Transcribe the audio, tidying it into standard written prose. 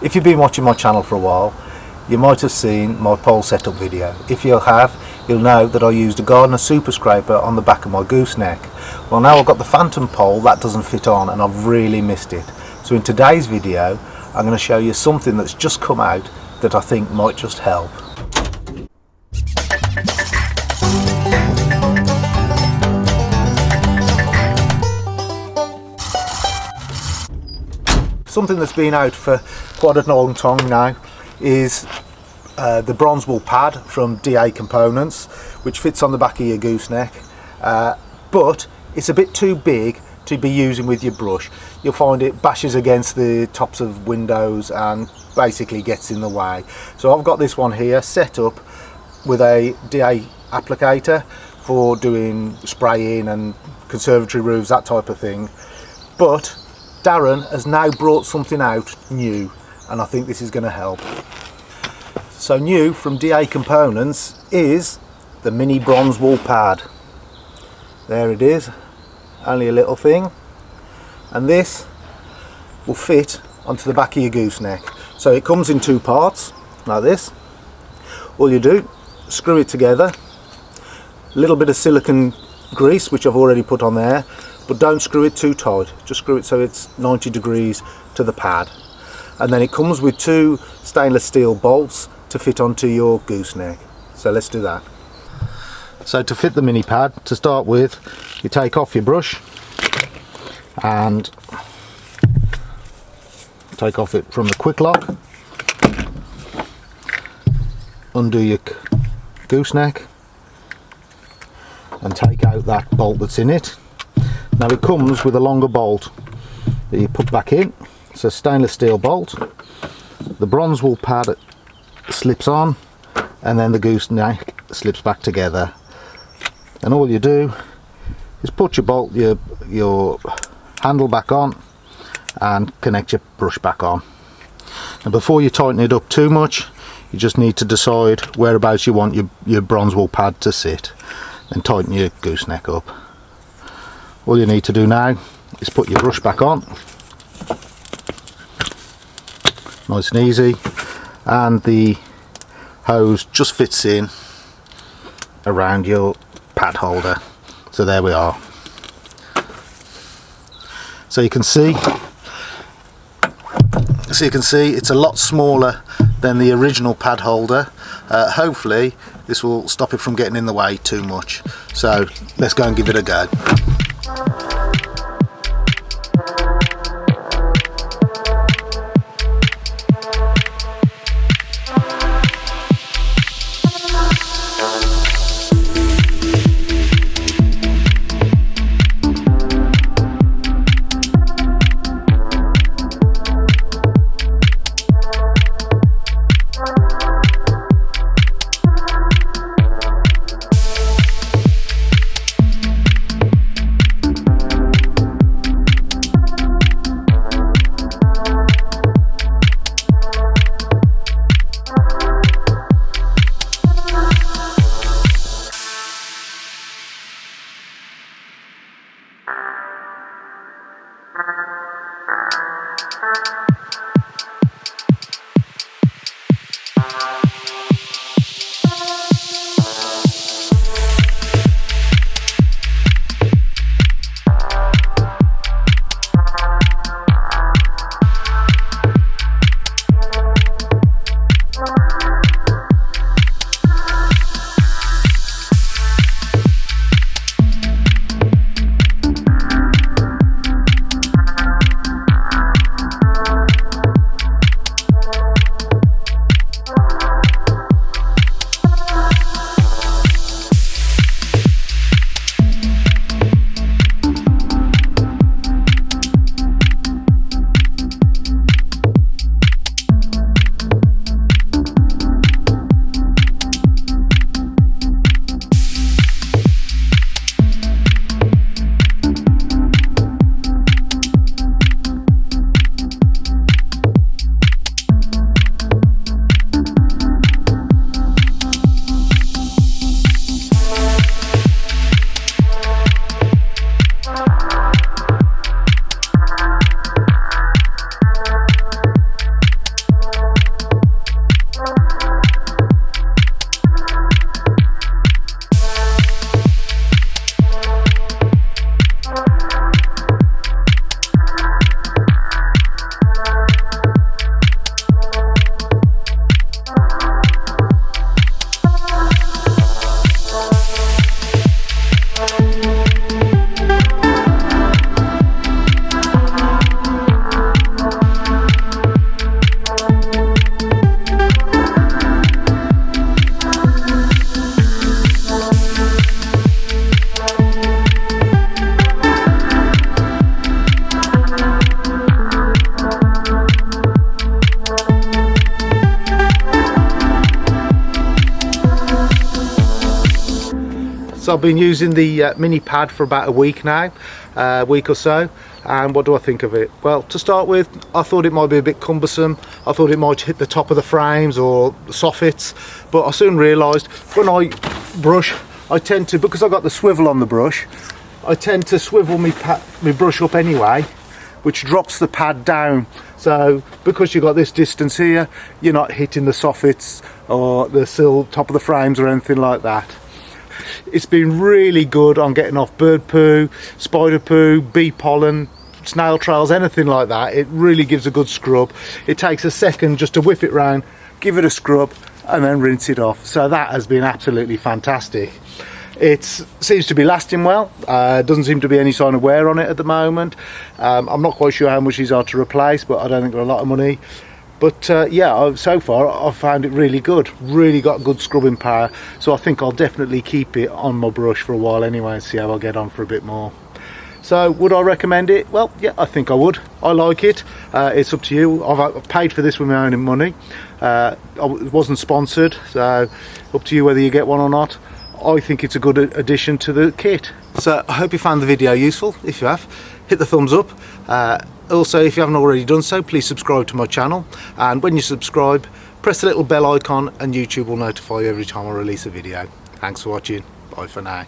If you've been watching my channel for a while, you might have seen my pole setup video. If you have, you'll know that I used a Gardiner Superscraper on the back of my gooseneck. Well, now I've got the phantom pole that doesn't fit on and I've really missed it. So in today's video I'm going to show you something that's just come out that I think might just help. Something that's been out for quite a long time now is the bronze wool pad from DA Components, which fits on the back of your gooseneck, but it's a bit too big to be using with your brush. You'll find it bashes against the tops of windows and basically gets in the way. So I've got this one here set up with a DA applicator for doing spraying and conservatory roofs, that type of thing. But Darren has now brought something out new and I think this is going to help. So new from DA Components is the mini bronze wool pad. There it is, only a little thing, and this will fit onto the back of your gooseneck. So it comes in two parts like this. All you do, screw it together, a little bit of silicone grease which I've already put on there, but don't screw it too tight, just screw it so it's 90 degrees to the pad. And then it comes with two stainless steel bolts to fit onto your gooseneck. So let's do that. So to fit the mini pad, to start with, you take off your brush and take off it from the quick lock, undo your gooseneck and take out that bolt that's in it. Now it comes with a longer bolt that you put back in. It's a stainless steel bolt. The bronze wool pad slips on and then the gooseneck slips back together. And all you do is put your handle back on and connect your brush back on. And before you tighten it up too much, you just need to decide whereabouts you want your bronze wool pad to sit, and tighten your gooseneck up. All you need to do now is put your brush back on, nice and easy, and the hose just fits in around your pad holder. So there we are. So you can see it's a lot smaller than the original pad holder. Hopefully this will stop it from getting in the way too much. So let's go and give it a go. So I've been using the mini pad for about a week now, a week or so, and what do I think of it? Well, to start with, I thought it might be a bit cumbersome. I thought it might hit the top of the frames or the soffits, but I soon realised when I brush, I tend to, because I've got the swivel on the brush, I tend to swivel my brush up anyway, which drops the pad down. So because you've got this distance here, you're not hitting the soffits or the sill, top of the frames or anything like that. It's been really good on getting off bird poo, spider poo, bee pollen, snail trails, anything like that. It really gives a good scrub. It takes a second just to whip it round, give it a scrub and then rinse it off. So that has been absolutely fantastic. It seems to be lasting well. Doesn't seem to be any sign of wear on it at the moment. I'm not quite sure how much these are to replace, but I don't think they're a lot of money. But yeah, so far I've found it really good. Really got good scrubbing power. So I think I'll definitely keep it on my brush for a while anyway and see how I get on for a bit more. So would I recommend it? Well, yeah, I think I would. I like it. It's up to you. I've paid for this with my own money. It wasn't sponsored, so up to you whether you get one or not. I think it's a good addition to the kit. So I hope you found the video useful. If you have, hit the thumbs up. Also, if you haven't already done so, please subscribe to my channel, and when you subscribe, press the little bell icon and YouTube will notify you every time I release a video. Thanks for watching. Bye for now.